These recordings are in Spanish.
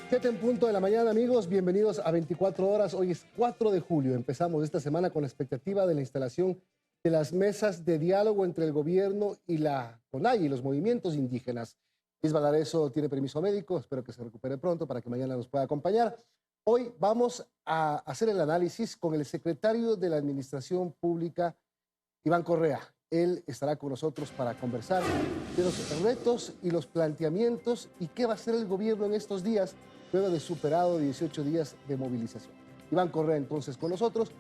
7 en punto de la mañana, amigos. Bienvenidos a 24 horas. Hoy es 4 de julio. Empezamos esta semana con la expectativa de la instalación de las mesas de diálogo entre el gobierno y la CONAIE y los movimientos indígenas. Isma Lareso tiene permiso médico. Espero que se recupere pronto para que mañana nos pueda acompañar. Hoy vamos a hacer el análisis con el secretario de la Administración Pública, Iván Correa. Él estará con nosotros para conversar de los retos y los planteamientos y qué va a hacer el gobierno en estos días, luego de superado 18 días de movilización. Iván Correa entonces con nosotros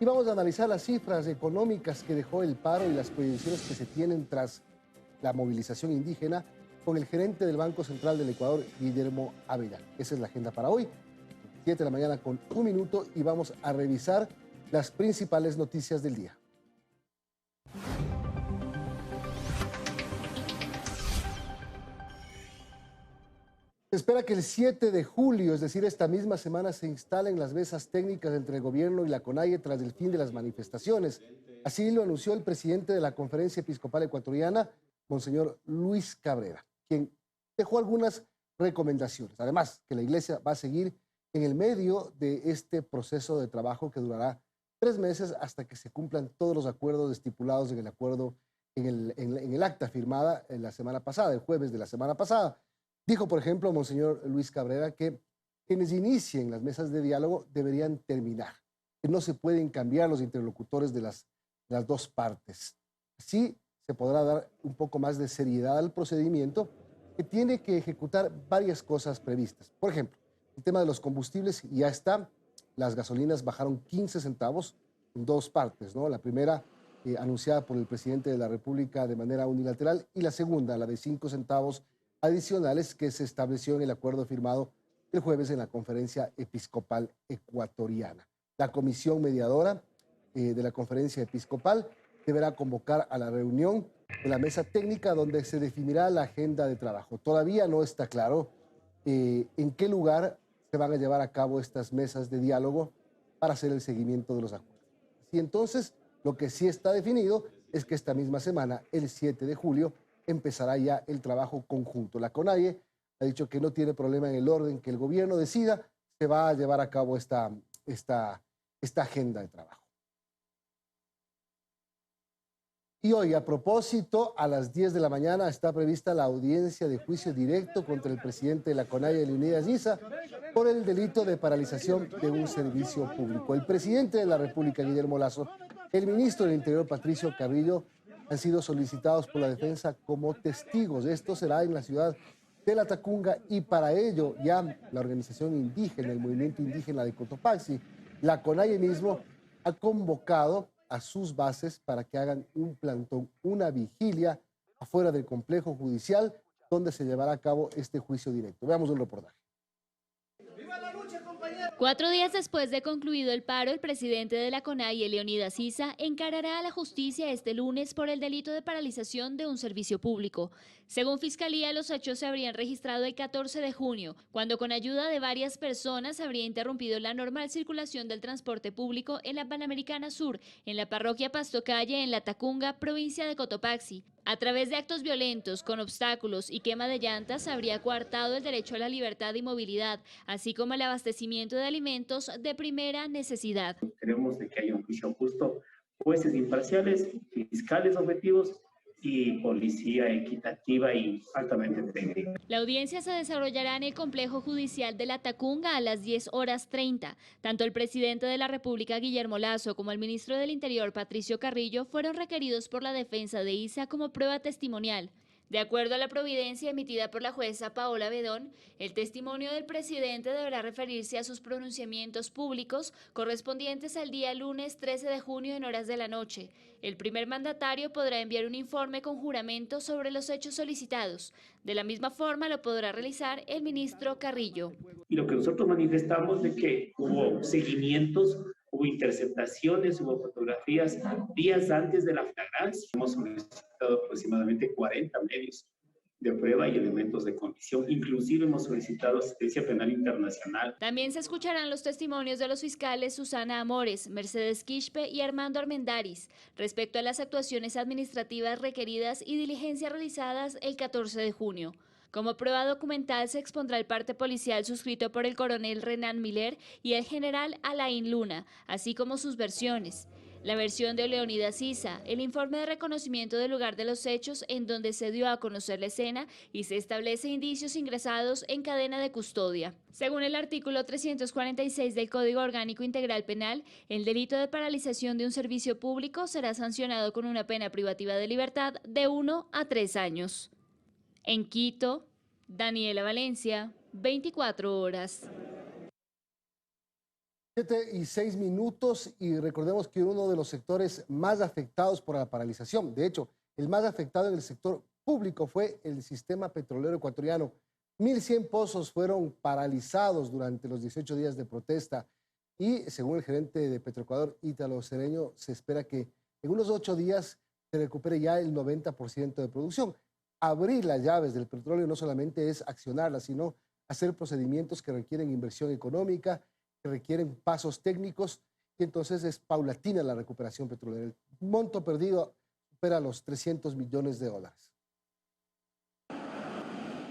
y vamos a analizar las cifras económicas que dejó el paro y las proyecciones que se tienen tras la movilización indígena con el gerente del Banco Central del Ecuador, Guillermo Avellán. Esa es la agenda para hoy, 7 de la mañana con 1 minuto, y vamos a revisar las principales noticias del día. Se espera que el 7 de julio, es decir, esta misma semana, se instalen las mesas técnicas entre el gobierno y la CONAIE tras el fin de las manifestaciones. Así lo anunció el presidente de la Conferencia Episcopal Ecuatoriana, Monseñor Luis Cabrera, quien dejó algunas recomendaciones. Además, que la Iglesia va a seguir en el medio de este proceso de trabajo que durará 3 meses hasta que se cumplan todos los acuerdos estipulados en el acuerdo, en el acta firmada la semana pasada, el jueves de la semana pasada. Dijo, por ejemplo, Monseñor Luis Cabrera, que quienes inicien las mesas de diálogo deberían terminar, que no se pueden cambiar los interlocutores de las dos partes. Así se podrá dar un poco más de seriedad al procedimiento, que tiene que ejecutar varias cosas previstas. Por ejemplo, el tema de los combustibles ya está. Las gasolinas bajaron 15 centavos en 2 partes, ¿no? La primera anunciada por el presidente de la República de manera unilateral, y la segunda, la de 5 centavos adicionales, que se estableció en el acuerdo firmado el jueves en la Conferencia Episcopal Ecuatoriana. La comisión mediadora de la Conferencia Episcopal deberá convocar a la reunión de la mesa técnica donde se definirá la agenda de trabajo. Todavía no está claro en qué lugar se van a llevar a cabo estas mesas de diálogo para hacer el seguimiento de los acuerdos. Y entonces, lo que sí está definido es que esta misma semana, el 7 de julio, empezará ya el trabajo conjunto. La CONAIE ha dicho que no tiene problema en el orden que el gobierno decida, se va a llevar a cabo esta agenda de trabajo. Y hoy, a propósito, a las 10 de la mañana está prevista la audiencia de juicio directo contra el presidente de la CONAIE, Leonidas Giza, por el delito de paralización de un servicio público. El presidente de la República, Guillermo Lasso, el ministro del Interior, Patricio Carrillo, han sido solicitados por la defensa como testigos. Esto será en la ciudad de La Tacunga, y para ello ya la organización indígena, el movimiento indígena de Cotopaxi, la CONAIE mismo, ha convocado a sus bases para que hagan un plantón, una vigilia afuera del complejo judicial donde se llevará a cabo este juicio directo. Veamos un reportaje. 4 días después de concluido el paro, el presidente de la CONAIE, Leonidas Giza, encarará a la justicia este lunes por el delito de paralización de un servicio público. Según Fiscalía, los hechos se habrían registrado el 14 de junio, cuando con ayuda de varias personas habría interrumpido la normal circulación del transporte público en la Panamericana Sur, en la parroquia Pastocalle, en La Tacunga, provincia de Cotopaxi. A través de actos violentos, con obstáculos y quema de llantas, habría coartado el derecho a la libertad y movilidad, así como el abastecimiento de alimentos de primera necesidad. Queremos de que haya un juicio justo, jueces imparciales, fiscales objetivos y policía equitativa y altamente técnica. La audiencia se desarrollará en el complejo judicial de La Tacunga a las 10:30. Tanto el presidente de la República, Guillermo Lasso, como el ministro del Interior, Patricio Carrillo, fueron requeridos por la defensa de Giza como prueba testimonial. De acuerdo a la providencia emitida por la jueza Paola Bedón, el testimonio del presidente deberá referirse a sus pronunciamientos públicos correspondientes al día lunes 13 de junio en horas de la noche. El primer mandatario podrá enviar un informe con juramento sobre los hechos solicitados. De la misma forma lo podrá realizar el ministro Carrillo. Y lo que nosotros manifestamos de que hubo seguimientos, hubo interceptaciones, hubo fotografías días antes de la flagrancia. Hemos solicitado aproximadamente 40 medios de prueba y elementos de comisión. Inclusive hemos solicitado asistencia penal internacional. También se escucharán los testimonios de los fiscales Susana Amores, Mercedes Quispe y Armando Armendáriz respecto a las actuaciones administrativas requeridas y diligencias realizadas el 14 de junio. Como prueba documental se expondrá el parte policial suscrito por el coronel Renan Miller y el general Alain Luna, así como sus versiones. La versión de Leonidas Issa, el informe de reconocimiento del lugar de los hechos en donde se dio a conocer la escena y se establece indicios ingresados en cadena de custodia. Según el artículo 346 del Código Orgánico Integral Penal, el delito de paralización de un servicio público será sancionado con una pena privativa de libertad de 1 a 3 años. En Quito, Daniela Valencia, 24 horas. 7:06 y recordemos que uno de los sectores más afectados por la paralización, de hecho, el más afectado en el sector público fue el sistema petrolero ecuatoriano. 1.100 pozos fueron paralizados durante los 18 días de protesta y según el gerente de Petroecuador, Ítalo Cedeño, se espera que en unos 8 días se recupere ya el 90% de producción. Abrir las llaves del petróleo no solamente es accionarlas, sino hacer procedimientos que requieren inversión económica, que requieren pasos técnicos, y entonces es paulatina la recuperación petrolera. El monto perdido supera los $300 millones.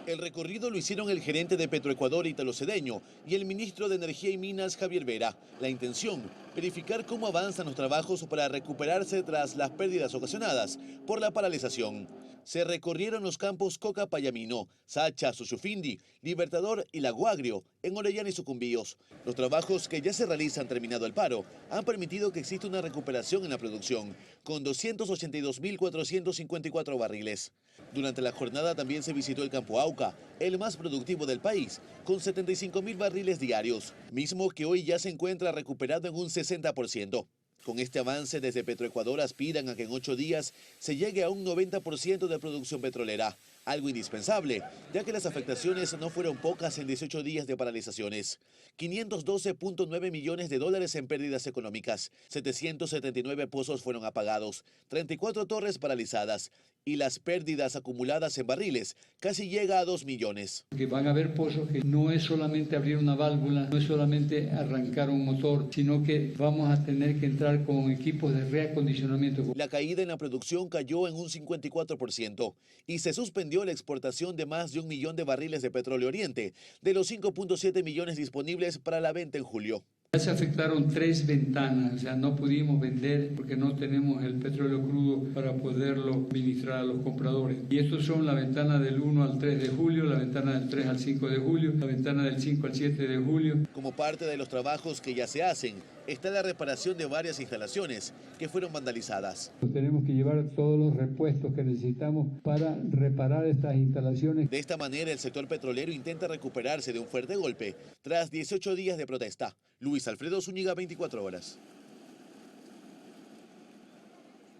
El recorrido lo hicieron el gerente de Petroecuador, Ítalo Cedeño, y el ministro de Energía y Minas, Javier Vera. La intención, verificar cómo avanzan los trabajos para recuperarse tras las pérdidas ocasionadas por la paralización. Se recorrieron los campos Coca Payamino, Sacha, Suchufindi, Libertador y Lago Agrio, en Orellana y Sucumbíos. Los trabajos que ya se realizan terminado el paro han permitido que exista una recuperación en la producción, con 282.454 barriles. Durante la jornada también se visitó el campo Auca, el más productivo del país, con 75.000 barriles diarios, mismo que hoy ya se encuentra recuperado en un 60%. Con este avance, desde Petroecuador aspiran a que en 8 días se llegue a un 90% de producción petrolera, algo indispensable, ya que las afectaciones no fueron pocas en 18 días de paralizaciones. $512.9 millones en pérdidas económicas, 779 pozos fueron apagados, 34 torres paralizadas y las pérdidas acumuladas en barriles casi llega a 2 millones. Que van a haber pozos que no es solamente abrir una válvula, no es solamente arrancar un motor, sino que vamos a tener que entrar con equipos de reacondicionamiento. La caída en la producción cayó en un 54% y se suspendió la exportación de más de 1 millón de barriles de petróleo oriente, de los 5.7 millones disponibles para la venta en julio. Ya se afectaron 3 ventanas, o sea, no pudimos vender porque no tenemos el petróleo crudo para poderlo administrar a los compradores. Y estos son la ventana del 1 al 3 de julio, la ventana del 3 al 5 de julio, la ventana del 5 al 7 de julio. Como parte de los trabajos que ya se hacen, está la reparación de varias instalaciones que fueron vandalizadas. Tenemos que llevar todos los repuestos que necesitamos para reparar estas instalaciones. De esta manera, el sector petrolero intenta recuperarse de un fuerte golpe tras 18 días de protesta. Luis Alfredo Zúñiga, 24 horas.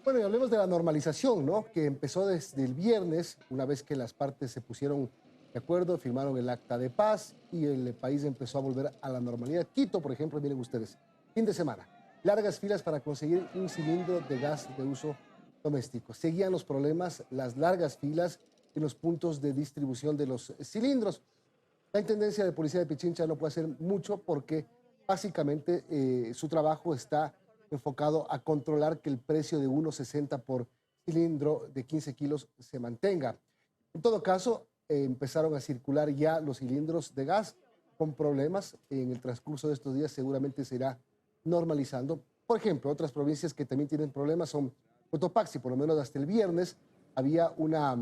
Bueno, y hablemos de la normalización, ¿no? Que empezó desde el viernes, una vez que las partes se pusieron de acuerdo, firmaron el acta de paz y el país empezó a volver a la normalidad. Quito, por ejemplo, miren ustedes, fin de semana, largas filas para conseguir un cilindro de gas de uso doméstico. Seguían los problemas, las largas filas en los puntos de distribución de los cilindros. La Intendencia de Policía de Pichincha no puede hacer mucho porque básicamente su trabajo está enfocado a controlar que el precio de 1.60 por cilindro de 15 kilos se mantenga. En todo caso, empezaron a circular ya los cilindros de gas con problemas. En el transcurso de estos días seguramente se irá normalizando. Por ejemplo, otras provincias que también tienen problemas son Cotopaxi. Por lo menos hasta el viernes había una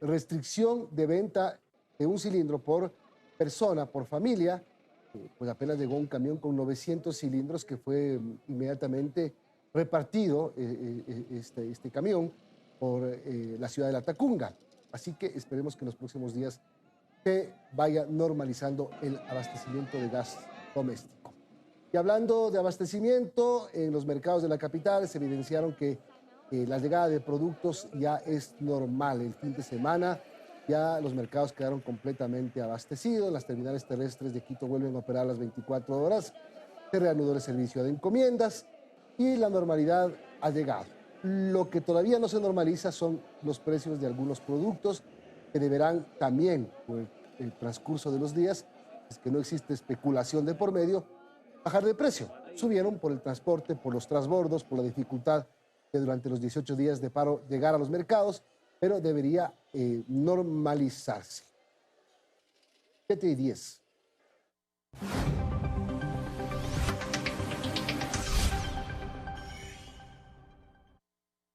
restricción de venta de un cilindro por persona, por familia. Pues apenas llegó un camión con 900 cilindros que fue inmediatamente repartido este camión por la ciudad de La Tacunga. Así que esperemos que en los próximos días se vaya normalizando el abastecimiento de gas doméstico. Y hablando de abastecimiento, en los mercados de la capital se evidenciaron que la llegada de productos ya es normal. El fin de semana ya los mercados quedaron completamente abastecidos, las terminales terrestres de Quito vuelven a operar las 24 horas, se reanudó el servicio de encomiendas y la normalidad ha llegado. Lo que todavía no se normaliza son los precios de algunos productos que deberán también, por el transcurso de los días, es que no existe especulación de por medio, bajar de precio. Subieron por el transporte, por los transbordos, por la dificultad de durante los 18 días de paro llegar a los mercados, pero debería normalizarse. 7:10.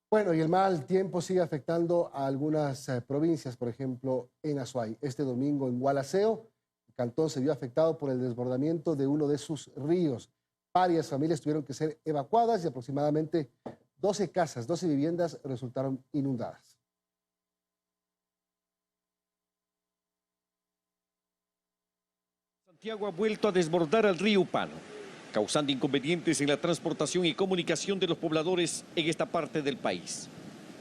Bueno, y el mal tiempo sigue afectando a algunas provincias, por ejemplo, en Azuay. Este domingo en Gualaceo, el cantón se vio afectado por el desbordamiento de uno de sus ríos. Varias familias tuvieron que ser evacuadas y aproximadamente 12 casas, 12 viviendas resultaron inundadas. Santiago ha vuelto a desbordar al río Upano, causando inconvenientes en la transportación y comunicación de los pobladores en esta parte del país.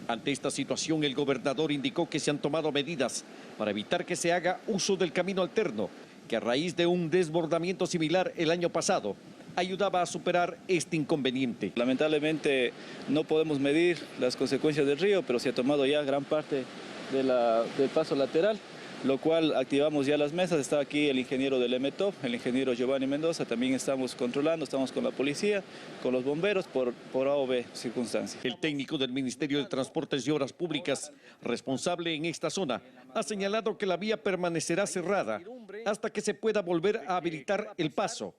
Ante esta situación, el gobernador indicó que se han tomado medidas para evitar que se haga uso del camino alterno, que a raíz de un desbordamiento similar el año pasado, ayudaba a superar este inconveniente. Lamentablemente no podemos medir las consecuencias del río, pero se ha tomado ya gran parte del paso lateral, lo cual activamos ya las mesas. Está aquí el ingeniero del EMETOP, el ingeniero Giovanni Mendoza, también estamos controlando, estamos con la policía, con los bomberos por A o B circunstancias. El técnico del Ministerio de Transportes y Obras Públicas, responsable en esta zona, ha señalado que la vía permanecerá cerrada hasta que se pueda volver a habilitar el paso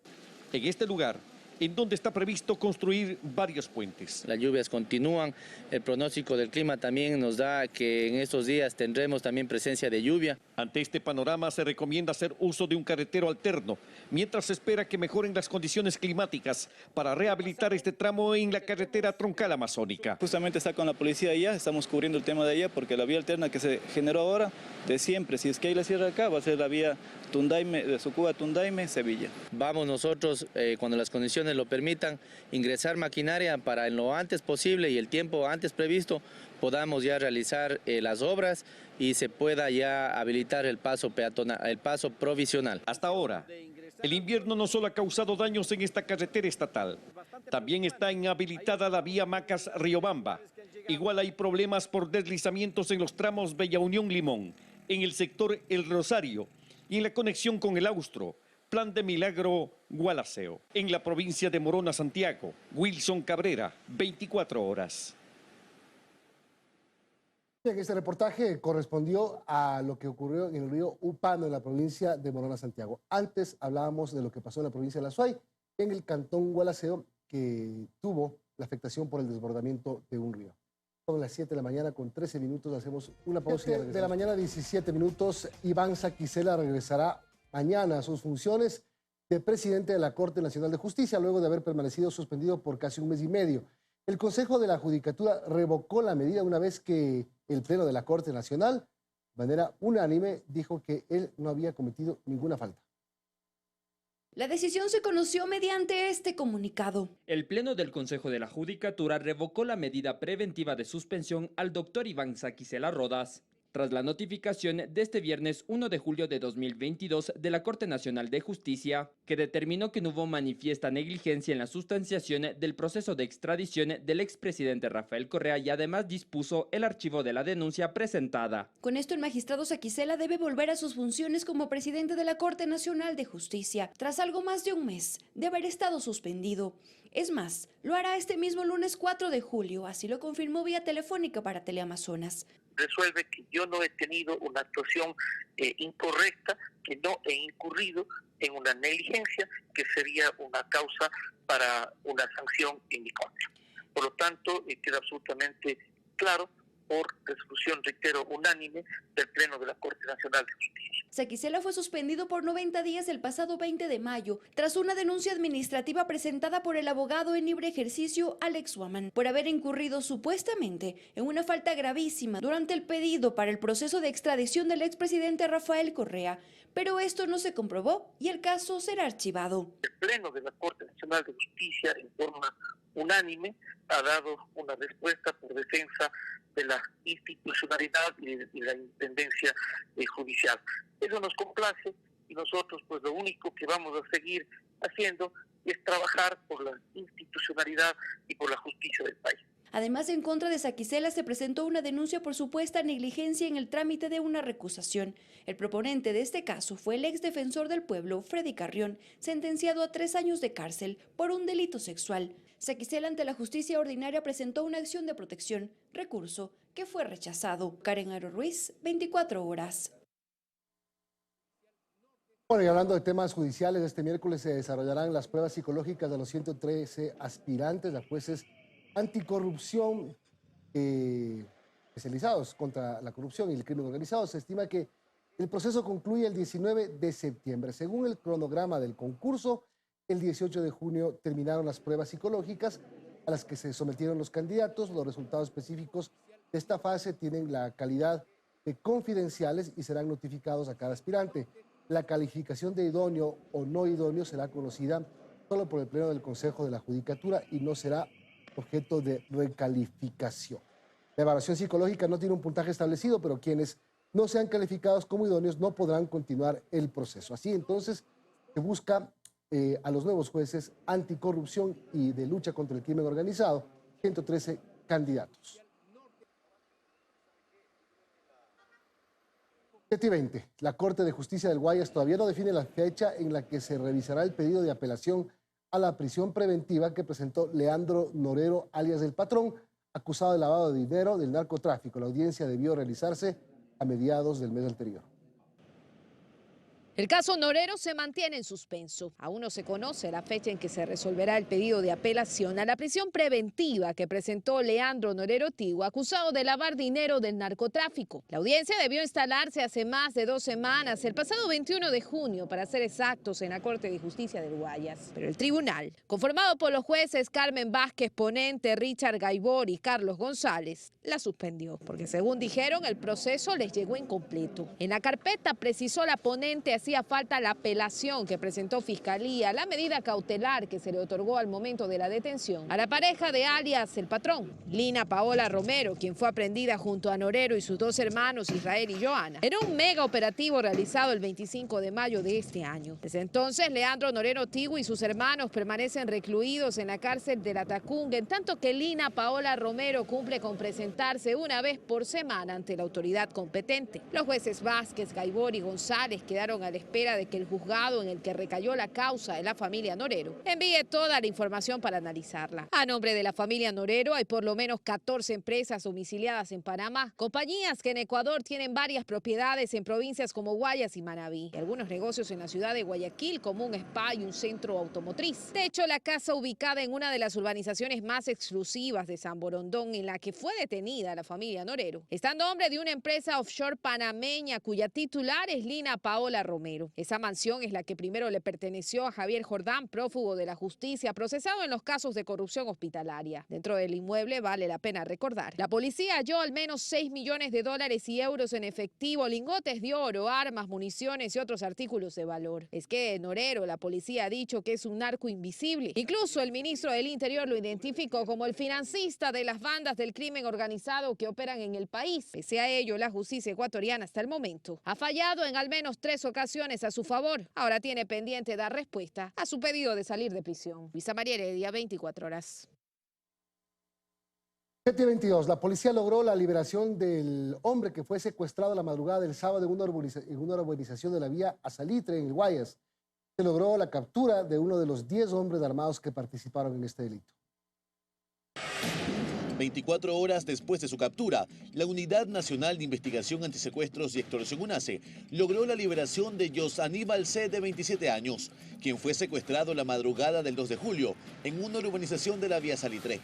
en este lugar, en donde está previsto construir varios puentes. Las lluvias continúan, el pronóstico del clima también nos da que en estos días tendremos también presencia de lluvia. Ante este panorama se recomienda hacer uso de un carretero alterno, mientras se espera que mejoren las condiciones climáticas para rehabilitar este tramo en la carretera troncal amazónica. Justamente está con la policía allá, estamos cubriendo el tema de allá porque la vía alterna que se generó ahora, de siempre, si es que hay la cierra acá, va a ser la vía Tundaime, de Sucúa a Tundaime, Sevilla. Vamos nosotros, cuando las condiciones lo permitan, ingresar maquinaria para en lo antes posible y el tiempo antes previsto podamos ya realizar las obras y se pueda ya habilitar el paso peatonal, el paso provisional. Hasta ahora, el invierno no solo ha causado daños en esta carretera estatal, también está inhabilitada la vía Macas-Riobamba. Igual hay problemas por deslizamientos en los tramos Bella Unión-Limón, en el sector El Rosario y en la conexión con el Austro, Plan de Milagro, Gualaceo. En la provincia de Morona, Santiago, Wilson Cabrera, 24 horas. Bien, este reportaje correspondió a lo que ocurrió en el río Upano, en la provincia de Morona, Santiago. Antes hablábamos de lo que pasó en la provincia de La Azuay, en el cantón Gualaceo, que tuvo la afectación por el desbordamiento de un río. Son las 7 de la mañana con 13 minutos, hacemos una pausa. De la mañana 17 minutos, Iván Saquicela regresará mañana a sus funciones de presidente de la Corte Nacional de Justicia, luego de haber permanecido suspendido por casi un mes y medio. El Consejo de la Judicatura revocó la medida una vez que el Pleno de la Corte Nacional, de manera unánime, dijo que él no había cometido ninguna falta. La decisión se conoció mediante este comunicado. El Pleno del Consejo de la Judicatura revocó la medida preventiva de suspensión al doctor Iván Saquicela Rodas, tras la notificación de este viernes 1 de julio de 2022 de la Corte Nacional de Justicia, que determinó que no hubo manifiesta negligencia en la sustanciación del proceso de extradición del expresidente Rafael Correa y además dispuso el archivo de la denuncia presentada. Con esto, el magistrado Saquicela debe volver a sus funciones como presidente de la Corte Nacional de Justicia, tras algo más de un mes de haber estado suspendido. Es más, lo hará este mismo lunes 4 de julio, así lo confirmó vía telefónica para Teleamazonas. Resuelve que yo no he tenido una actuación incorrecta, que no he incurrido en una negligencia que sería una causa para una sanción en mi contra. Por lo tanto, queda absolutamente claro por resolución, reitero, unánime del Pleno de la Corte Nacional de Justicia. Saquicela fue suspendido por 90 días el pasado 20 de mayo, tras una denuncia administrativa presentada por el abogado en libre ejercicio Alex Waman, por haber incurrido supuestamente en una falta gravísima durante el pedido para el proceso de extradición del expresidente Rafael Correa. Pero esto no se comprobó y el caso será archivado. El Pleno de la Corte Nacional de Justicia, en forma unánime, ha dado una respuesta por defensa de la institucionalidad y la independencia judicial. Eso nos complace y nosotros pues lo único que vamos a seguir haciendo es trabajar por la institucionalidad y por la justicia del país. Además, en contra de Saquicela se presentó una denuncia por supuesta negligencia en el trámite de una recusación. El proponente de este caso fue el exdefensor del pueblo, Freddy Carrión, sentenciado a 3 años de cárcel por un delito sexual. Saquicela ante la justicia ordinaria presentó una acción de protección, recurso que fue rechazado. Karen Aro Ruiz, 24 horas. Bueno, y hablando de temas judiciales, este miércoles se desarrollarán las pruebas psicológicas de los 113 aspirantes a jueces anticorrupción especializados contra la corrupción y el crimen organizado. Se estima que el proceso concluye el 19 de septiembre. Según el cronograma del concurso, el 18 de junio terminaron las pruebas psicológicas a las que se sometieron los candidatos. Los resultados específicos de esta fase tienen la calidad de confidenciales y serán notificados a cada aspirante. La calificación de idóneo o no idóneo será conocida solo por el Pleno del Consejo de la Judicatura y no será objeto de recalificación. La evaluación psicológica no tiene un puntaje establecido, pero quienes no sean calificados como idóneos no podrán continuar el proceso. Así entonces se busca a los nuevos jueces anticorrupción y de lucha contra el crimen organizado, 113 candidatos. 7:20. La Corte de Justicia del Guayas todavía no define la fecha en la que se revisará el pedido de apelación a la prisión preventiva que presentó Leandro Norero, alias El Patrón, acusado de lavado de dinero del narcotráfico. La audiencia debió realizarse a mediados del mes anterior. El caso Norero se mantiene en suspenso. Aún no se conoce la fecha en que se resolverá el pedido de apelación a la prisión preventiva que presentó Leandro Norero Tigua, acusado de lavar dinero del narcotráfico. La audiencia debió instalarse hace más de 2 semanas, el pasado 21 de junio, para ser exactos, en la Corte de Justicia del Guayas. Pero el tribunal, conformado por los jueces Carmen Vázquez Ponente, Richard Gaibor y Carlos González, la suspendió, porque según dijeron, el proceso les llegó incompleto. En la carpeta, precisó la ponente, hacía falta la apelación que presentó Fiscalía, la medida cautelar que se le otorgó al momento de la detención a la pareja de alias El Patrón, Lina Paola Romero, quien fue aprehendida junto a Norero y sus 2 hermanos, Israel y Joana, en un mega operativo realizado el 25 de mayo de este año. Desde entonces, Leandro Norero Tigua y sus hermanos permanecen recluidos en la cárcel de la Tacunga, en tanto que Lina Paola Romero cumple con presentarse una vez por semana ante la autoridad competente. Los jueces Vázquez, Gaibor y González quedaron a la espera de que el juzgado en el que recayó la causa de la familia Norero envíe toda la información para analizarla. A nombre de la familia Norero hay por lo menos 14 empresas domiciliadas en Panamá, compañías que en Ecuador tienen varias propiedades en provincias como Guayas y Manabí, y algunos negocios en la ciudad de Guayaquil como un spa y un centro automotriz. De hecho, la casa ubicada en una de las urbanizaciones más exclusivas de San Borondón, en la que fue detenida la familia Norero, está a nombre de una empresa offshore panameña cuya titular es Lina Paola Romero. Esa mansión es la que primero le perteneció a Javier Jordán, prófugo de la justicia, procesado en los casos de corrupción hospitalaria. Dentro del inmueble, vale la pena recordar, la policía halló al menos 6 millones de dólares y euros en efectivo, lingotes de oro, armas, municiones y otros artículos de valor. Es que Norero, la policía ha dicho que es un narco invisible. Incluso el ministro del Interior lo identificó como el financista de las bandas del crimen organizado que operan en el país. Pese a ello, la justicia ecuatoriana hasta el momento ha fallado en al menos 3 ocasiones a su favor. Ahora tiene pendiente dar respuesta a su pedido de salir de prisión. Luisa María Heredia, 24 horas. 7:22. La policía logró la liberación del hombre que fue secuestrado la madrugada del sábado en una urbanización de la vía Azalitre, en el Guayas. Se logró la captura de uno de los 10 hombres armados que participaron en este delito. 24 horas después de su captura, la Unidad Nacional de Investigación Antisecuestros y Extorsión UNASE logró la liberación de Jos Aníbal C., de 27 años, quien fue secuestrado la madrugada del 2 de julio en una urbanización de la vía Salitre.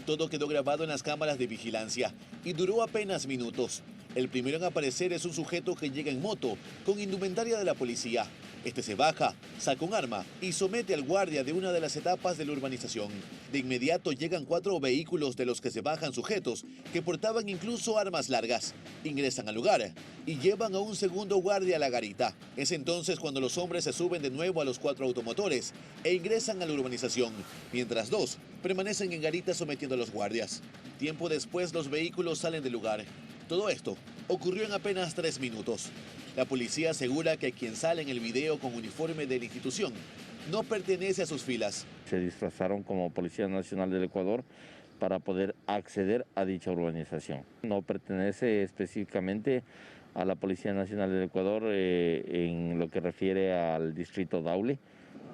Todo quedó grabado en las cámaras de vigilancia y duró apenas minutos. El primero en aparecer es un sujeto que llega en moto con indumentaria de la policía. Este se baja, saca un arma y somete al guardia de una de las etapas de la urbanización. De inmediato llegan 4 vehículos de los que se bajan sujetos que portaban incluso armas largas. Ingresan al lugar y llevan a un segundo guardia a la garita. Es entonces cuando los hombres se suben de nuevo a los 4 automotores e ingresan a la urbanización, mientras 2 permanecen en garita sometiendo a los guardias. Tiempo después los vehículos salen del lugar. Todo esto ocurrió en apenas 3 minutos. La policía asegura que quien sale en el video con uniforme de la institución no pertenece a sus filas. Se disfrazaron como Policía Nacional del Ecuador para poder acceder a dicha urbanización. No pertenece específicamente a la Policía Nacional del Ecuador en lo que refiere al distrito Daule.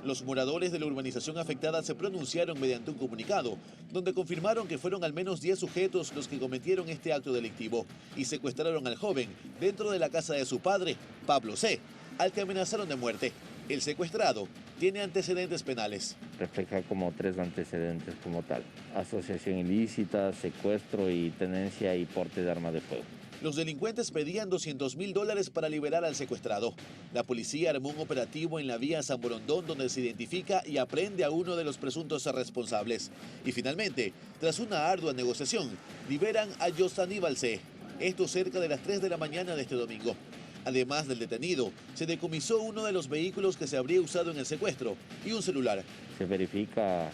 Los moradores de la urbanización afectada se pronunciaron mediante un comunicado, donde confirmaron que fueron al menos 10 sujetos los que cometieron este acto delictivo y secuestraron al joven dentro de la casa de su padre, Pablo C., al que amenazaron de muerte. El secuestrado tiene antecedentes penales. Refleja como 3 antecedentes como tal: asociación ilícita, secuestro y tenencia y porte de arma de fuego. Los delincuentes pedían $200.000 para liberar al secuestrado. La policía armó un operativo en la vía San Borondón donde se identifica y aprende a uno de los presuntos responsables. Y finalmente, tras una ardua negociación, liberan a José Aníbal C. Esto cerca de las 3 de la mañana de este domingo. Además del detenido, se decomisó uno de los vehículos que se habría usado en el secuestro y un celular. Se verifica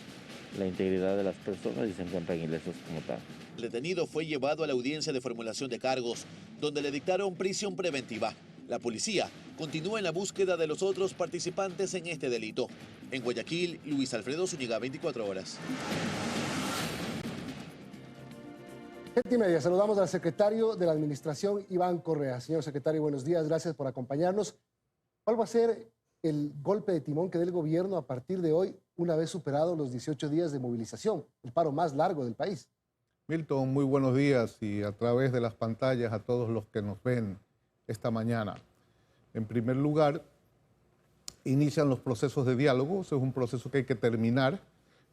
la integridad de las personas y se encuentran ilesos como tal. El detenido fue llevado a la audiencia de formulación de cargos, donde le dictaron prisión preventiva. La policía continúa en la búsqueda de los otros participantes en este delito. En Guayaquil, Luis Alfredo Zúñiga, 24 horas. 7:30, saludamos al secretario de la Administración, Iván Correa. Señor secretario, buenos días, gracias por acompañarnos. ¿Cuál va a ser el golpe de timón que dé el gobierno a partir de hoy, una vez superados los 18 días de movilización, el paro más largo del país? Milton, muy buenos días y a través de las pantallas a todos los que nos ven esta mañana. En primer lugar, inician los procesos de diálogo. Ese es un proceso que hay que terminar.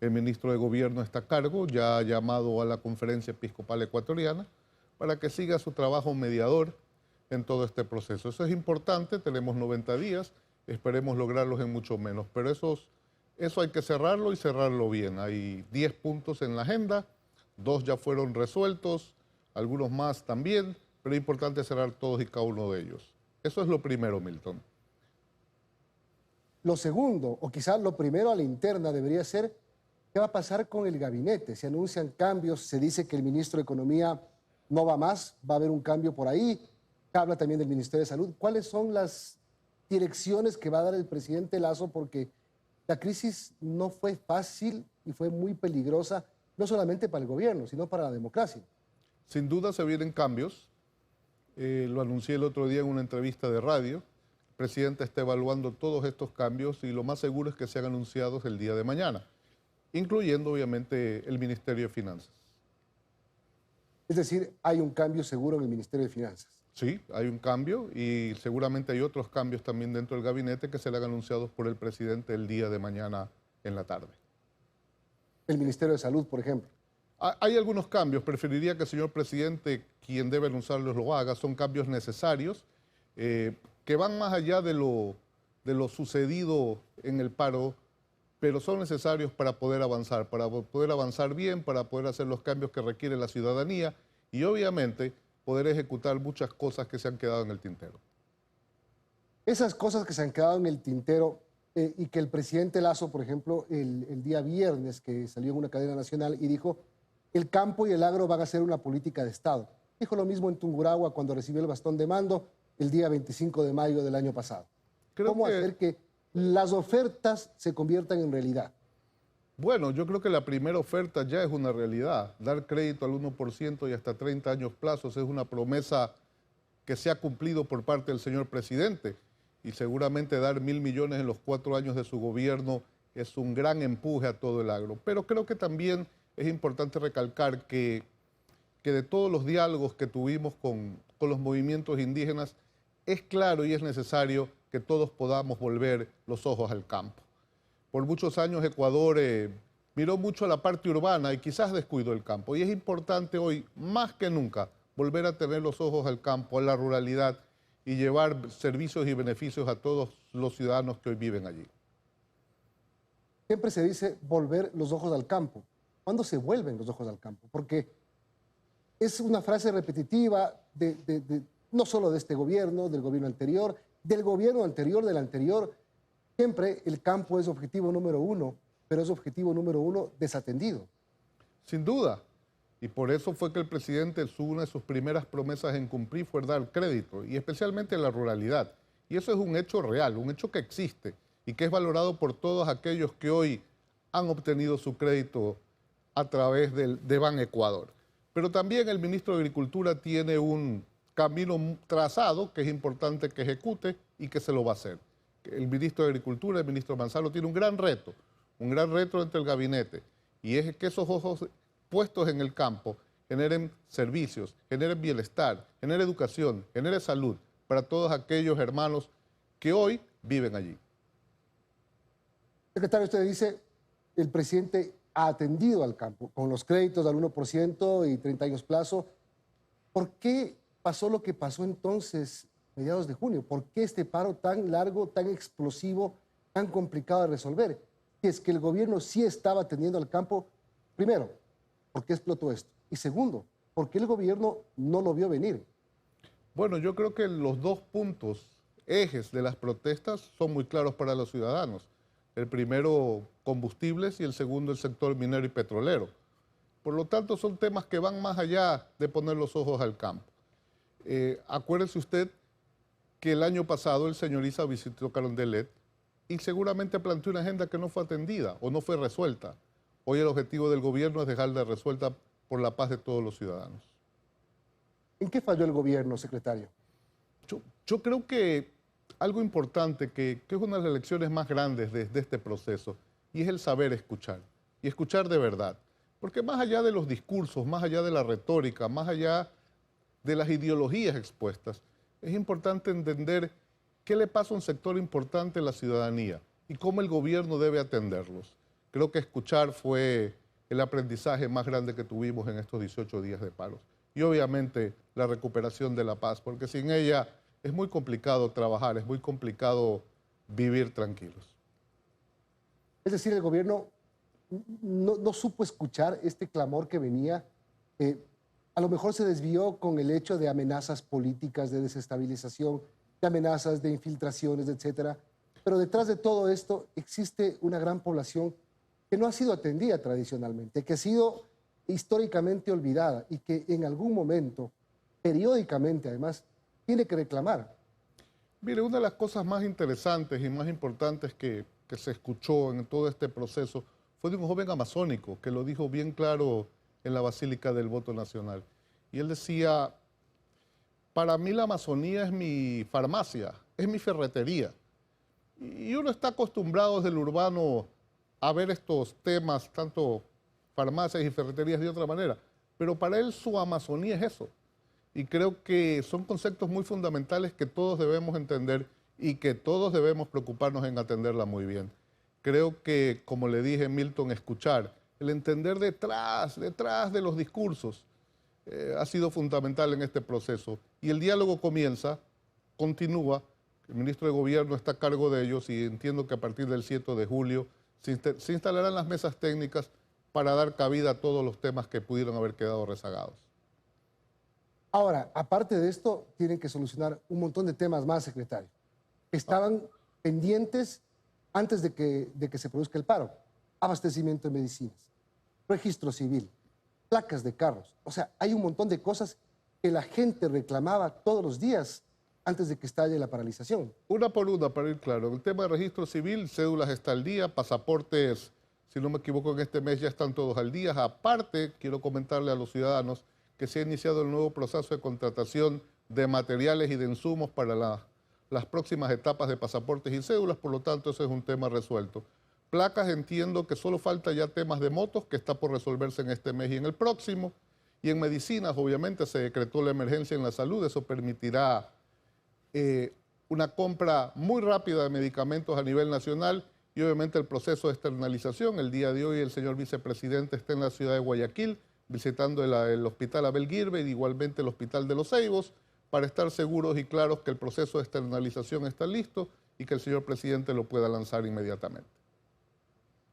El ministro de Gobierno está a cargo, ya ha llamado a la Conferencia Episcopal Ecuatoriana para que siga su trabajo mediador en todo este proceso. Eso es importante, tenemos 90 días, esperemos lograrlos en mucho menos, pero eso hay que cerrarlo y cerrarlo bien. Hay 10 puntos en la agenda, 2 ya fueron resueltos, algunos más también, pero es importante cerrar todos y cada uno de ellos. Eso es lo primero, Milton. Lo segundo, o quizás lo primero a la interna, debería ser qué va a pasar con el gabinete. Se anuncian cambios, se dice que el ministro de Economía no va más, va a haber un cambio por ahí. Habla también del Ministerio de Salud. ¿Cuáles son las direcciones que va a dar el presidente Lasso? Porque la crisis no fue fácil y fue muy peligrosa, no solamente para el gobierno, sino para la democracia. Sin duda se vienen cambios. Lo anuncié el otro día en una entrevista de radio. El presidente está evaluando todos estos cambios y lo más seguro es que sean anunciados el día de mañana, incluyendo obviamente el Ministerio de Finanzas. Es decir, hay un cambio seguro en el Ministerio de Finanzas. Sí, hay un cambio y seguramente hay otros cambios también dentro del gabinete que serán anunciados por el presidente el día de mañana en la tarde. El Ministerio de Salud, por ejemplo. Hay algunos cambios, preferiría que el señor presidente, quien debe anunciarlos, lo haga. Son cambios necesarios que van más allá de lo sucedido en el paro, pero son necesarios para poder avanzar bien, para poder hacer los cambios que requiere la ciudadanía y obviamente poder ejecutar muchas cosas que se han quedado en el tintero. Esas cosas que se han quedado en el tintero y que el presidente Lasso, por ejemplo, el día viernes que salió en una cadena nacional y dijo, el campo y el agro van a ser una política de Estado. Dijo lo mismo en Tungurahua cuando recibió el bastón de mando el día 25 de mayo del año pasado. ¿Cómo hacer que las ofertas se conviertan en realidad? Bueno, yo creo que la primera oferta ya es una realidad. Dar crédito al 1% y hasta 30 años plazos es una promesa que se ha cumplido por parte del señor presidente. Y seguramente dar 1.000 millones en los 4 años de su gobierno es un gran empuje a todo el agro. Pero creo que también es importante recalcar que de todos los diálogos que tuvimos con los movimientos indígenas, es claro y es necesario que todos podamos volver los ojos al campo. Por muchos años Ecuador miró mucho a la parte urbana y quizás descuidó el campo. Y es importante hoy, más que nunca, volver a tener los ojos al campo, a la ruralidad y llevar servicios y beneficios a todos los ciudadanos que hoy viven allí. Siempre se dice volver los ojos al campo. ¿Cuándo se vuelven los ojos al campo? Porque es una frase repetitiva no solo de este gobierno, del gobierno anterior, del del anterior. Siempre el campo es objetivo número uno, pero es objetivo número uno desatendido. Sin duda. Y por eso fue que el presidente, una de sus primeras promesas en cumplir fue dar crédito, y especialmente en la ruralidad. Y eso es un hecho real, un hecho que existe y que es valorado por todos aquellos que hoy han obtenido su crédito a través de Ban Ecuador. Pero también el ministro de Agricultura tiene un camino trazado que es importante que ejecute y que se lo va a hacer. El ministro de Agricultura, el ministro Manzano, tiene un gran reto entre el gabinete, y es que esos ojos puestos en el campo generen servicios, generen bienestar, generen educación, generen salud para todos aquellos hermanos que hoy viven allí. Secretario, usted dice, el presidente ha atendido al campo con los créditos al 1% y 30 años plazo. ¿Por qué pasó lo que pasó entonces, mediados de junio? ¿Por qué este paro tan largo, tan explosivo, tan complicado de resolver? Si es que el gobierno sí estaba atendiendo al campo, primero, ¿por qué explotó esto? Y segundo, ¿por qué el gobierno no lo vio venir? Bueno, yo creo que los dos puntos, ejes de las protestas son muy claros para los ciudadanos. El primero, combustibles, y el segundo, el sector minero y petrolero. Por lo tanto, son temas que van más allá de poner los ojos al campo. Acuérdese usted que el año pasado el señor Issa visitó Carondelet y seguramente planteó una agenda que no fue atendida o no fue resuelta. Hoy el objetivo del gobierno es dejarla resuelta por la paz de todos los ciudadanos. ¿En qué falló el gobierno, secretario? Yo creo que algo importante, que es una de las lecciones más grandes de este proceso, y es el saber escuchar, y escuchar de verdad. Porque más allá de los discursos, más allá de la retórica, más allá de las ideologías expuestas, es importante entender qué le pasa a un sector importante de la ciudadanía y cómo el gobierno debe atenderlos. Creo que escuchar fue el aprendizaje más grande que tuvimos en estos 18 días de paros. Y obviamente la recuperación de la paz, porque sin ella es muy complicado trabajar, es muy complicado vivir tranquilos. Es decir, el gobierno no supo escuchar este clamor que venía. A lo mejor se desvió con el hecho de amenazas políticas, de desestabilización, de amenazas de infiltraciones, etcétera. Pero detrás de todo esto existe una gran población que no ha sido atendida tradicionalmente, que ha sido históricamente olvidada y que en algún momento, periódicamente además, tiene que reclamar. Mire, una de las cosas más interesantes y más importantes que se escuchó en todo este proceso fue de un joven amazónico que lo dijo bien claro en la Basílica del Voto Nacional. Y él decía, para mí la Amazonía es mi farmacia, es mi ferretería. Y uno está acostumbrado desde el urbano a ver estos temas, tanto farmacias y ferreterías de otra manera, pero para él su Amazonía es eso. Y creo que son conceptos muy fundamentales que todos debemos entender y que todos debemos preocuparnos en atenderla muy bien. Creo que, como le dije, Milton, escuchar, el entender detrás de los discursos ha sido fundamental en este proceso. Y el diálogo continúa, el ministro de Gobierno está a cargo de ellos y entiendo que a partir del 7 de julio se instalarán las mesas técnicas para dar cabida a todos los temas que pudieron haber quedado rezagados. Ahora, aparte de esto, tienen que solucionar un montón de temas más, secretario. Estaban pendientes antes de que se produzca el paro. Abastecimiento de medicinas, registro civil, placas de carros. O sea, hay un montón de cosas que la gente reclamaba todos los días antes de que estalle la paralización. Una por una, para ir claro. En el tema de registro civil, cédulas está al día, pasaportes, si no me equivoco, en este mes ya están todos al día. Aparte, quiero comentarle a los ciudadanos que se ha iniciado el nuevo proceso de contratación de materiales y de insumos para las próximas etapas de pasaportes y cédulas, por lo tanto, ese es un tema resuelto. Placas, entiendo que solo falta ya temas de motos, que está por resolverse en este mes y en el próximo. Y en medicinas, obviamente, se decretó la emergencia en la salud, eso permitirá una compra muy rápida de medicamentos a nivel nacional y obviamente el proceso de externalización. El día de hoy el señor vicepresidente está en la ciudad de Guayaquil visitando el hospital Abel Guirbe y igualmente el hospital de Los Ceibos para estar seguros y claros que el proceso de externalización está listo y que el señor presidente lo pueda lanzar inmediatamente.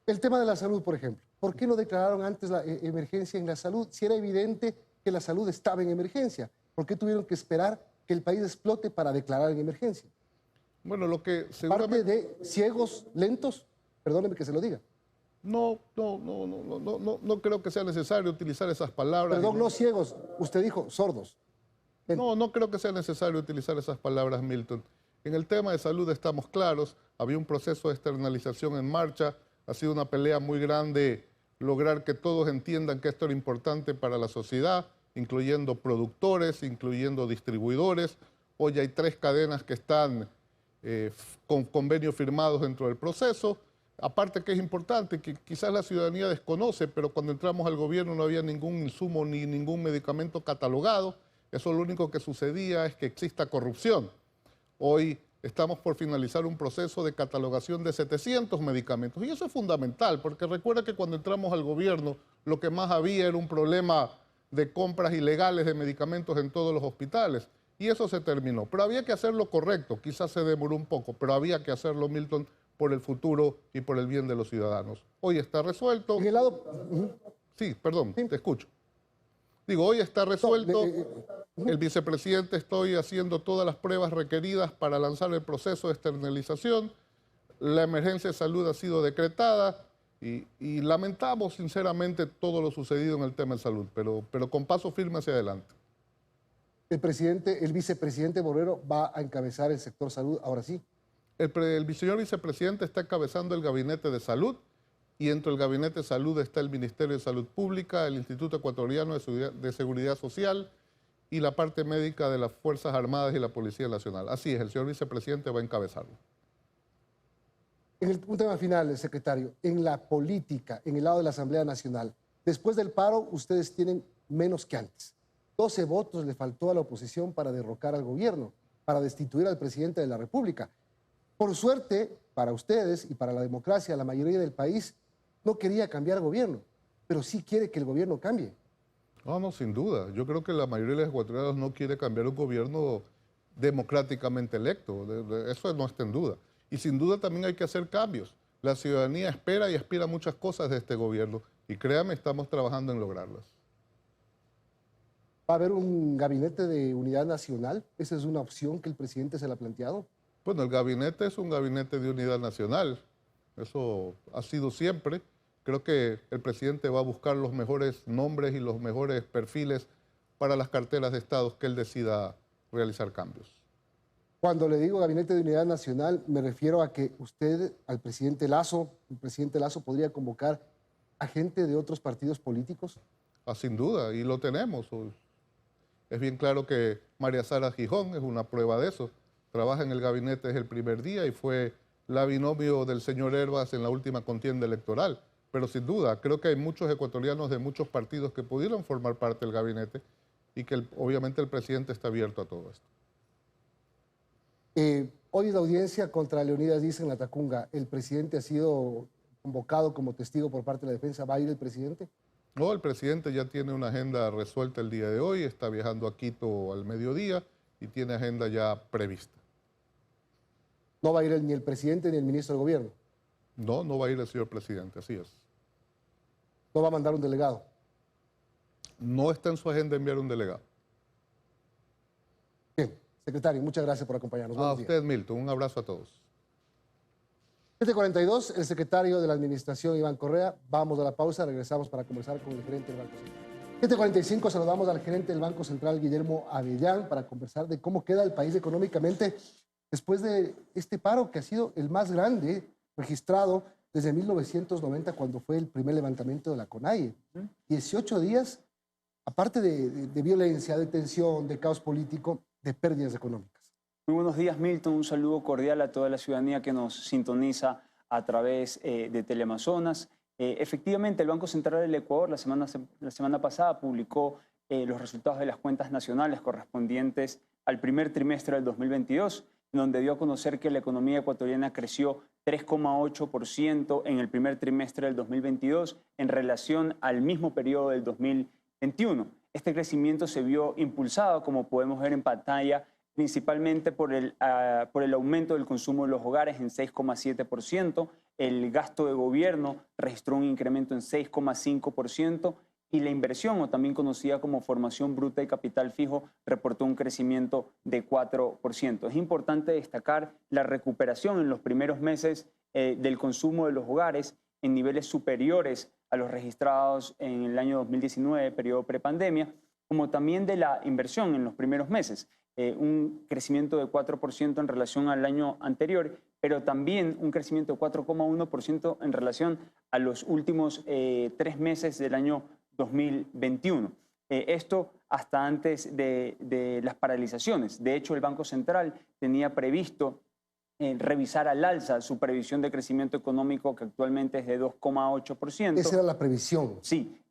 El tema de la salud, por ejemplo. ¿Por qué no declararon antes la emergencia en la salud? Si era evidente que la salud estaba en emergencia, ¿por qué tuvieron que esperar que el país explote para declarar en emergencia? Bueno, lo que seguramente... ¿Parte de ciegos, lentos? Perdóneme que se lo diga. No creo que sea necesario utilizar esas palabras. Perdón, no ciegos, usted dijo sordos. No creo que sea necesario utilizar esas palabras, Milton. En el tema de salud estamos claros, había un proceso de externalización en marcha, ha sido una pelea muy grande lograr que todos entiendan que esto era importante para la sociedad, incluyendo productores, incluyendo distribuidores. Hoy hay 3 cadenas que están con convenios firmados dentro del proceso. Aparte que es importante, que quizás la ciudadanía desconoce, pero cuando entramos al gobierno no había ningún insumo ni ningún medicamento catalogado. Eso lo único que sucedía es que exista corrupción. Hoy estamos por finalizar un proceso de catalogación de 700 medicamentos. Y eso es fundamental, porque recuerda que cuando entramos al gobierno, lo que más había era un problema de compras ilegales de medicamentos en todos los hospitales. Y eso se terminó. Pero había que hacerlo correcto. Quizás se demoró un poco, pero había que hacerlo, Milton, por el futuro y por el bien de los ciudadanos. Hoy está resuelto. En el lado... Sí, perdón, te escucho. Digo, hoy está resuelto. El vicepresidente estoy haciendo todas las pruebas requeridas para lanzar el proceso de externalización. La emergencia de salud ha sido decretada y lamentamos sinceramente todo lo sucedido en el tema de salud, pero con paso firme hacia adelante. El vicepresidente Borrero va a encabezar el sector salud, ahora sí. El señor vicepresidente está encabezando el gabinete de salud y dentro del gabinete de salud está el Ministerio de Salud Pública, el Instituto Ecuatoriano de Seguridad Social y la parte médica de las Fuerzas Armadas y la Policía Nacional. Así es, el señor vicepresidente va a encabezarlo. Un tema final, secretario, en la política, en el lado de la Asamblea Nacional, después del paro ustedes tienen menos que antes. 12 votos le faltó a la oposición para derrocar al gobierno, para destituir al presidente de la República. Por suerte, para ustedes y para la democracia, la mayoría del país no quería cambiar gobierno, pero sí quiere que el gobierno cambie. No, sin duda. Yo creo que la mayoría de los ecuatorianos no quiere cambiar un gobierno democráticamente electo. Eso no está en duda. Y sin duda también hay que hacer cambios. La ciudadanía espera y aspira a muchas cosas de este gobierno. Y créame, estamos trabajando en lograrlas. ¿Va a haber un gabinete de unidad nacional? ¿Esa es una opción que el presidente se le ha planteado? Bueno, el gabinete es un gabinete de unidad nacional. Eso ha sido siempre. Creo que el presidente va a buscar los mejores nombres y los mejores perfiles para las carteras de Estado que él decida realizar cambios. Cuando le digo gabinete de unidad nacional, me refiero a que usted, el presidente Lasso podría convocar a gente de otros partidos políticos. Sin duda, y lo tenemos. Es bien claro que María Sara Gijón es una prueba de eso. Trabaja en el gabinete desde el primer día y fue la binomio del señor Herbas en la última contienda electoral. Pero sin duda, creo que hay muchos ecuatorianos de muchos partidos que pudieron formar parte del gabinete y que obviamente el presidente está abierto a todo esto. Hoy la audiencia contra Leonidas Diz en la Tacunga. ¿El presidente ha sido convocado como testigo por parte de la defensa? ¿Va a ir el presidente? No, el presidente ya tiene una agenda resuelta el día de hoy, está viajando a Quito al mediodía y tiene agenda ya prevista. ¿No va a ir ni el presidente ni el ministro del gobierno? No, no va a ir el señor presidente, así es. ¿No va a mandar un delegado? No está en su agenda enviar un delegado. Bien, secretario, muchas gracias por acompañarnos. A usted, Milton, un abrazo a todos. 7:42, el secretario de la Administración, Iván Correa. Vamos a la pausa, regresamos para conversar con el gerente del Banco Central. 7:45, saludamos al gerente del Banco Central, Guillermo Avellán, para conversar de cómo queda el país económicamente después de este paro que ha sido el más grande registrado desde 1990, cuando fue el primer levantamiento de la CONAIE. 18 días, aparte de violencia, de tensión, de caos político, de pérdidas económicas. Muy buenos días, Milton. Un saludo cordial a toda la ciudadanía que nos sintoniza a través de Teleamazonas. Efectivamente, el Banco Central del Ecuador la semana pasada publicó los resultados de las cuentas nacionales correspondientes al primer trimestre del 2022, donde dio a conocer que la economía ecuatoriana creció 3,8% en el primer trimestre del 2022 en relación al mismo periodo del 2021. Este crecimiento se vio impulsado, como podemos ver en pantalla, principalmente por el aumento del consumo de los hogares en 6,7%, el gasto de gobierno registró un incremento en 6,5% y la inversión, o también conocida como formación bruta de capital fijo, reportó un crecimiento de 4%. Es importante destacar la recuperación en los primeros meses del consumo de los hogares en niveles superiores a los registrados en el año 2019, periodo prepandemia, como también de la inversión en los primeros meses. Un crecimiento de 4% en relación al año anterior, pero también un crecimiento de 4,1% en relación a los últimos 3 meses del año 2021. Esto hasta antes de las paralizaciones. De hecho, el Banco Central tenía previsto revisar al alza su previsión de crecimiento económico, que actualmente es de 2,8%. Esa era la previsión. Sí,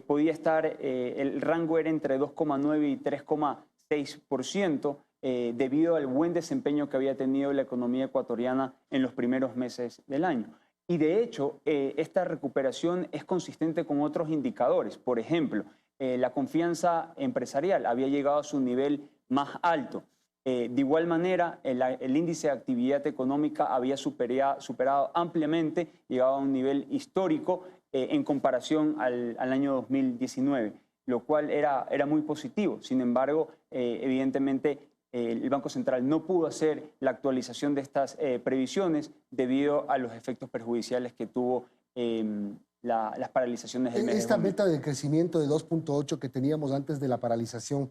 podía estar, el rango era entre 2,9 y 3,6%. debido al buen desempeño que había tenido la economía ecuatoriana en los primeros meses del año. Y de hecho, esta recuperación es consistente con otros indicadores. Por ejemplo, la confianza empresarial había llegado a su nivel más alto. De igual manera, el índice de actividad económica había superado ampliamente, llegado a un nivel histórico en comparación al año 2019, lo cual era muy positivo. Sin embargo, evidentemente, el Banco Central no pudo hacer la actualización de estas previsiones debido a los efectos perjudiciales que tuvo las paralizaciones del mes de junio. Esta meta de crecimiento de 2.8 que teníamos antes de la paralización,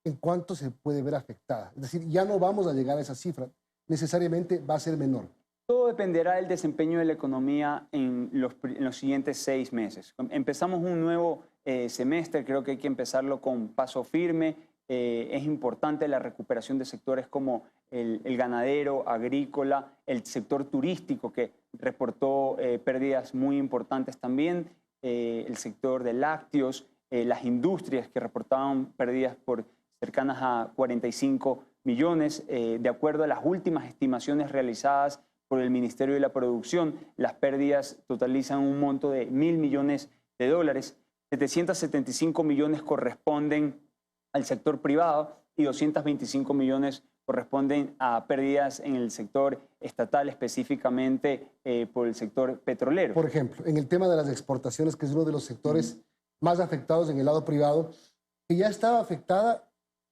¿en cuánto se puede ver afectada? Es decir, ya no vamos a llegar a esa cifra, necesariamente va a ser menor. Todo dependerá del desempeño de la economía en los siguientes 6 meses. Empezamos un nuevo semestre, creo que hay que empezarlo con paso firme. Es importante la recuperación de sectores como el ganadero, agrícola, el sector turístico, que reportó pérdidas muy importantes también, el sector de lácteos, las industrias que reportaban pérdidas por cercanas a 45 millones. De acuerdo a las últimas estimaciones realizadas por el Ministerio de la Producción, las pérdidas totalizan un monto de $1.000 millones. 775 millones corresponden al sector privado y 225 millones corresponden a pérdidas en el sector estatal, específicamente por el sector petrolero. Por ejemplo, en el tema de las exportaciones, que es uno de los sectores más afectados en el lado privado, que ya estaba afectada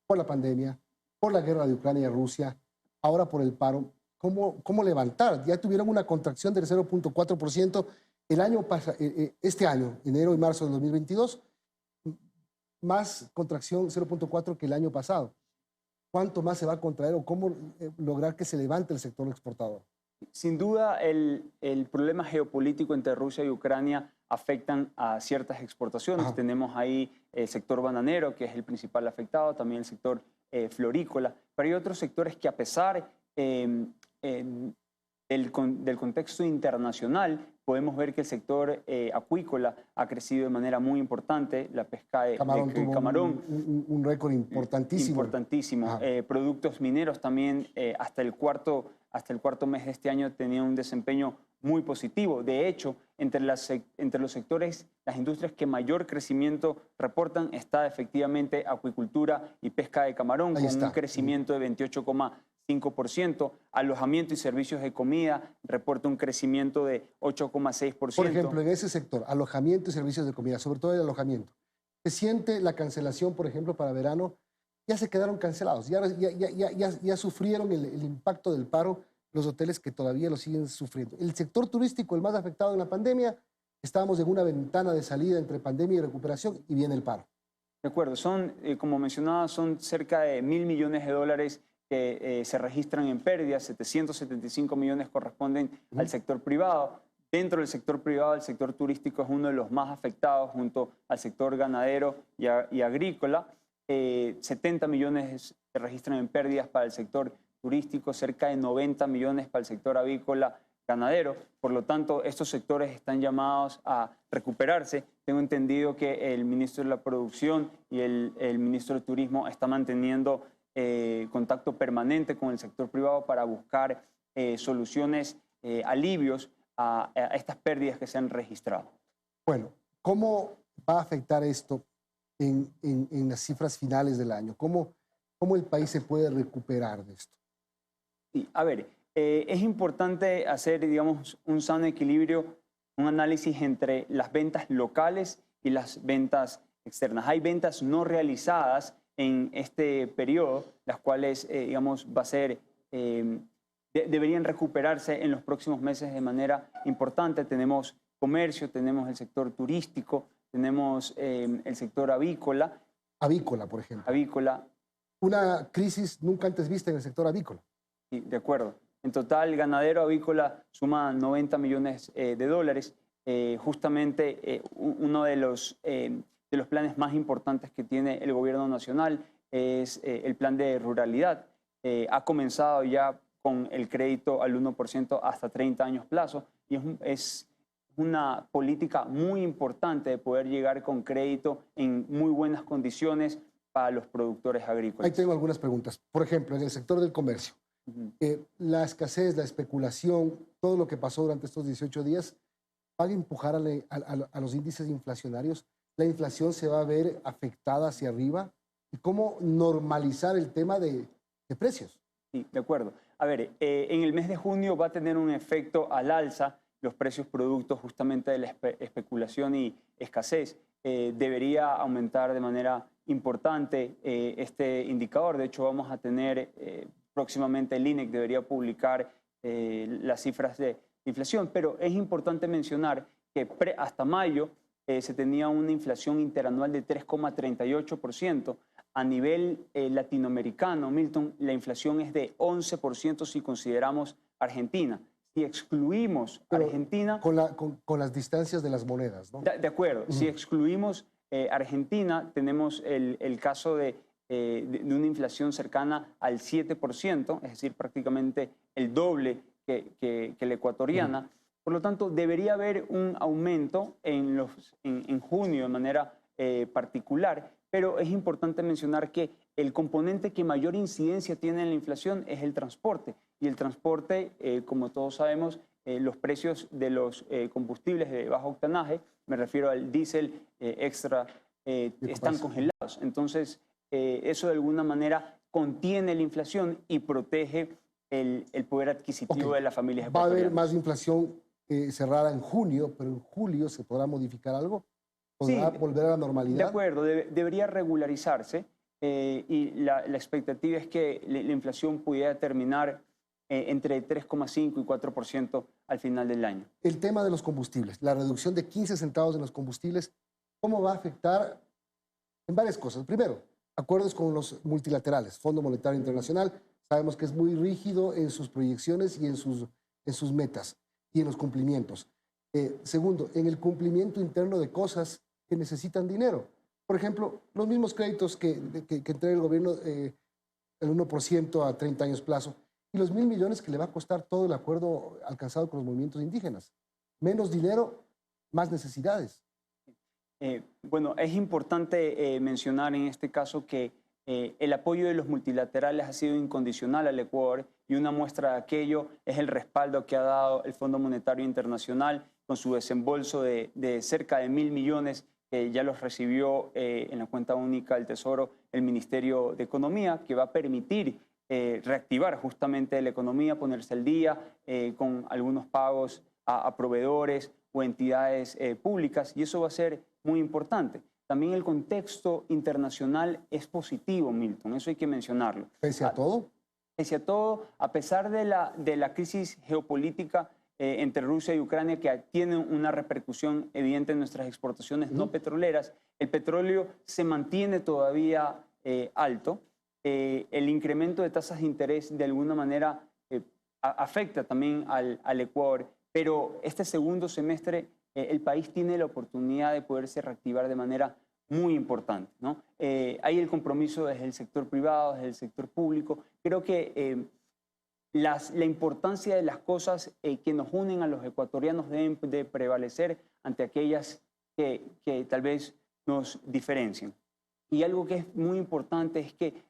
por la pandemia, por la guerra de Ucrania y Rusia, ahora por el paro. ¿Cómo levantar? Ya tuvieron una contracción del 0.4% el año este año, enero y marzo de 2022, más contracción 0.4 que el año pasado. ¿Cuánto más se va a contraer o cómo lograr que se levante el sector exportador? Sin duda, el problema geopolítico entre Rusia y Ucrania afectan a ciertas exportaciones. Ajá. Tenemos ahí el sector bananero, que es el principal afectado, también el sector florícola, pero hay otros sectores que, a pesar del contexto internacional, podemos ver que el sector acuícola ha crecido de manera muy importante. La pesca de camarón, un récord importantísimo. Importantísimo. Productos mineros también hasta el cuarto mes de este año tenían un desempeño muy positivo. De hecho, entre los sectores, las industrias que mayor crecimiento reportan está efectivamente acuicultura y pesca de camarón, con un crecimiento de 28,5%. Alojamiento y servicios de comida reporta un crecimiento de 8,6%. Por ejemplo, en ese sector, alojamiento y servicios de comida, sobre todo el alojamiento, ¿se siente la cancelación, por ejemplo, para verano? Ya se quedaron cancelados, ya sufrieron el impacto del paro los hoteles que todavía lo siguen sufriendo. El sector turístico, el más afectado en la pandemia, estábamos en una ventana de salida entre pandemia y recuperación y viene el paro. De acuerdo, son, como mencionaba, son cerca de $1.000 millones que se registran en pérdidas, 775 millones corresponden al sector privado. Dentro del sector privado, el sector turístico es uno de los más afectados junto al sector ganadero y agrícola. 70 millones se registran en pérdidas para el sector turístico, cerca de 90 millones para el sector avícola ganadero. Por lo tanto, estos sectores están llamados a recuperarse. Tengo entendido que el ministro de la Producción y el ministro de Turismo están manteniendo contacto permanente con el sector privado para buscar soluciones, alivios a estas pérdidas que se han registrado. Bueno, ¿cómo va a afectar esto en las cifras finales del año? ¿Cómo el país se puede recuperar de esto? Sí, a ver, es importante hacer, digamos, un sano equilibrio, un análisis entre las ventas locales y las ventas externas. Hay ventas no realizadas en este periodo, las cuales, digamos, deberían recuperarse en los próximos meses de manera importante. Tenemos comercio, tenemos el sector turístico, tenemos el sector avícola. Avícola, por ejemplo. Avícola. Una crisis nunca antes vista en el sector avícola. Sí, de acuerdo. En total, ganadero avícola suma 90 millones de dólares. Justamente uno de los planes más importantes que tiene el gobierno nacional es el plan de ruralidad. Ha comenzado ya con el crédito al 1% hasta 30 años plazo y es una política muy importante de poder llegar con crédito en muy buenas condiciones para los productores agrícolas. Ahí tengo algunas preguntas. Por ejemplo, en el sector del comercio, la escasez, la especulación, todo lo que pasó durante estos 18 días, ¿va a empujar a los índices inflacionarios? ¿La inflación se va a ver afectada hacia arriba? ¿Y cómo normalizar el tema de precios? Sí, de acuerdo. A ver, en el mes de junio va a tener un efecto al alza los precios productos justamente de la especulación y escasez. Debería aumentar de manera importante este indicador. De hecho, vamos a tener próximamente el INEC debería publicar las cifras de inflación, pero es importante mencionar que hasta mayo se tenía una inflación interanual de 3,38%. A nivel latinoamericano, Milton, la inflación es de 11% si consideramos Argentina. Si excluimos Argentina... Con las distancias de las monedas, ¿no? De acuerdo. Si excluimos Argentina, tenemos el caso de una inflación cercana al 7%, es decir, prácticamente el doble que la ecuatoriana. Por lo tanto, debería haber un aumento en junio de manera particular, pero es importante mencionar que el componente que mayor incidencia tiene en la inflación es el transporte. Y el transporte, como todos sabemos, los precios de los combustibles de bajo octanaje, me refiero al diésel extra, están congelados. Entonces, eso de alguna manera contiene la inflación y protege el poder adquisitivo de las familias ecuatorianas. Va a haber más inflación cerrada en junio, pero en julio ¿se podrá modificar algo? ¿Podrá volver a la normalidad? De acuerdo, debería regularizarse y la expectativa es que la inflación pudiera terminar entre 3,5 y 4% al final del año. El tema de los combustibles, la reducción de 15 centavos en los combustibles, ¿cómo va a afectar en varias cosas? Primero, acuerdos con los multilaterales, Fondo Monetario Internacional, sabemos que es muy rígido en sus proyecciones y en sus metas y en los cumplimientos. Segundo, en el cumplimiento interno de cosas que necesitan dinero. Por ejemplo, los mismos créditos que entrega el gobierno, el 1% a 30 años plazo, y los 1.000 millones que le va a costar todo el acuerdo alcanzado con los movimientos indígenas. Menos dinero, más necesidades. Bueno, es importante mencionar en este caso que el apoyo de los multilaterales ha sido incondicional al Ecuador y una muestra de aquello es el respaldo que ha dado el Fondo Monetario Internacional con su desembolso de cerca de 1.000 millones que ya los recibió en la cuenta única del Tesoro el Ministerio de Economía, que va a permitir reactivar justamente la economía, ponerse al día con algunos pagos a proveedores o entidades públicas, y eso va a ser muy importante. También el contexto internacional es positivo, Milton, eso hay que mencionarlo. ¿Pese a todo? Pese a todo, a pesar de la crisis geopolítica entre Rusia y Ucrania, que tiene una repercusión evidente en nuestras exportaciones no petroleras, el petróleo se mantiene todavía alto. El incremento de tasas de interés de alguna manera afecta también al Ecuador, pero este segundo semestre el país tiene la oportunidad de poderse reactivar de manera muy importante, ¿no? Hay el compromiso desde el sector privado, desde el sector público. Creo que la importancia de las cosas que nos unen a los ecuatorianos deben de prevalecer ante aquellas que tal vez nos diferencian. Y algo que es muy importante es que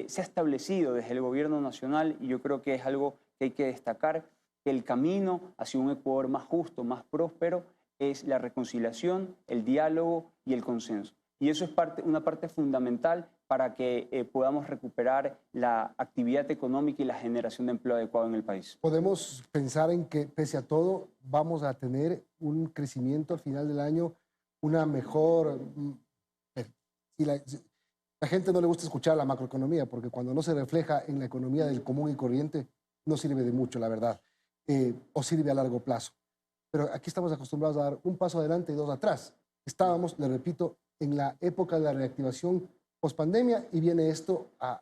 se ha establecido desde el gobierno nacional, y yo creo que es algo que hay que destacar, que el camino hacia un Ecuador más justo, más próspero, es la reconciliación, el diálogo y el consenso. Y eso es una parte fundamental para que podamos recuperar la actividad económica y la generación de empleo adecuado en el país. ¿Podemos pensar en que, pese a todo, vamos a tener un crecimiento al final del año, una mejor... Si la gente no le gusta escuchar la macroeconomía, porque cuando no se refleja en la economía del común y corriente, no sirve de mucho, la verdad, o sirve a largo plazo. Pero aquí estamos acostumbrados a dar un paso adelante y dos atrás. Estábamos, le repito, en la época de la reactivación pospandemia y viene esto a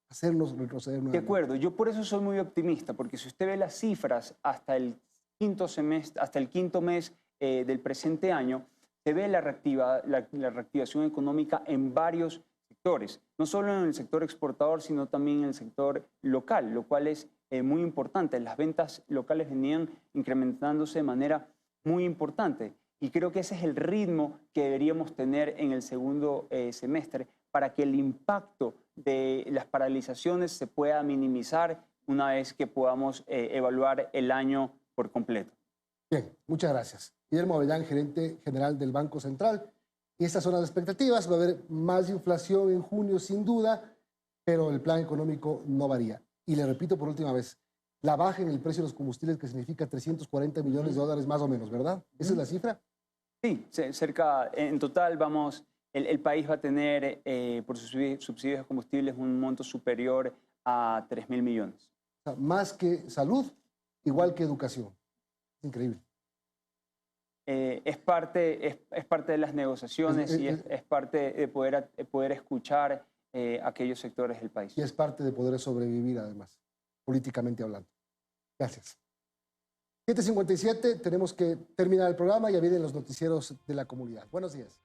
hacernos retroceder nuevamente. De acuerdo, yo por eso soy muy optimista, porque si usted ve las cifras hasta el quinto mes del presente año, se ve la reactivación económica en varios sectores, no solo en el sector exportador, sino también en el sector local, lo cual es muy importante. Las ventas locales venían incrementándose de manera muy importante y creo que ese es el ritmo que deberíamos tener en el segundo semestre para que el impacto de las paralizaciones se pueda minimizar una vez que podamos evaluar el año por completo. Bien, muchas gracias. Guillermo Avellán, gerente general del Banco Central. Y estas son las expectativas. Va a haber más inflación en junio, sin duda, pero el plan económico no varía. Y le repito por última vez, la baja en el precio de los combustibles, que significa 340 millones de dólares más o menos, ¿verdad? ¿Esa es la cifra? Sí, cerca, en total el país va a tener por sus subsidios de combustibles un monto superior a 3.000 millones. O sea, más que salud, igual que educación. Increíble. Es parte de las negociaciones y es parte de poder escuchar aquellos sectores del país. Y es parte de poder sobrevivir, además, políticamente hablando. Gracias. 7:57, tenemos que terminar el programa, ya vienen los noticieros de la comunidad. Buenos días.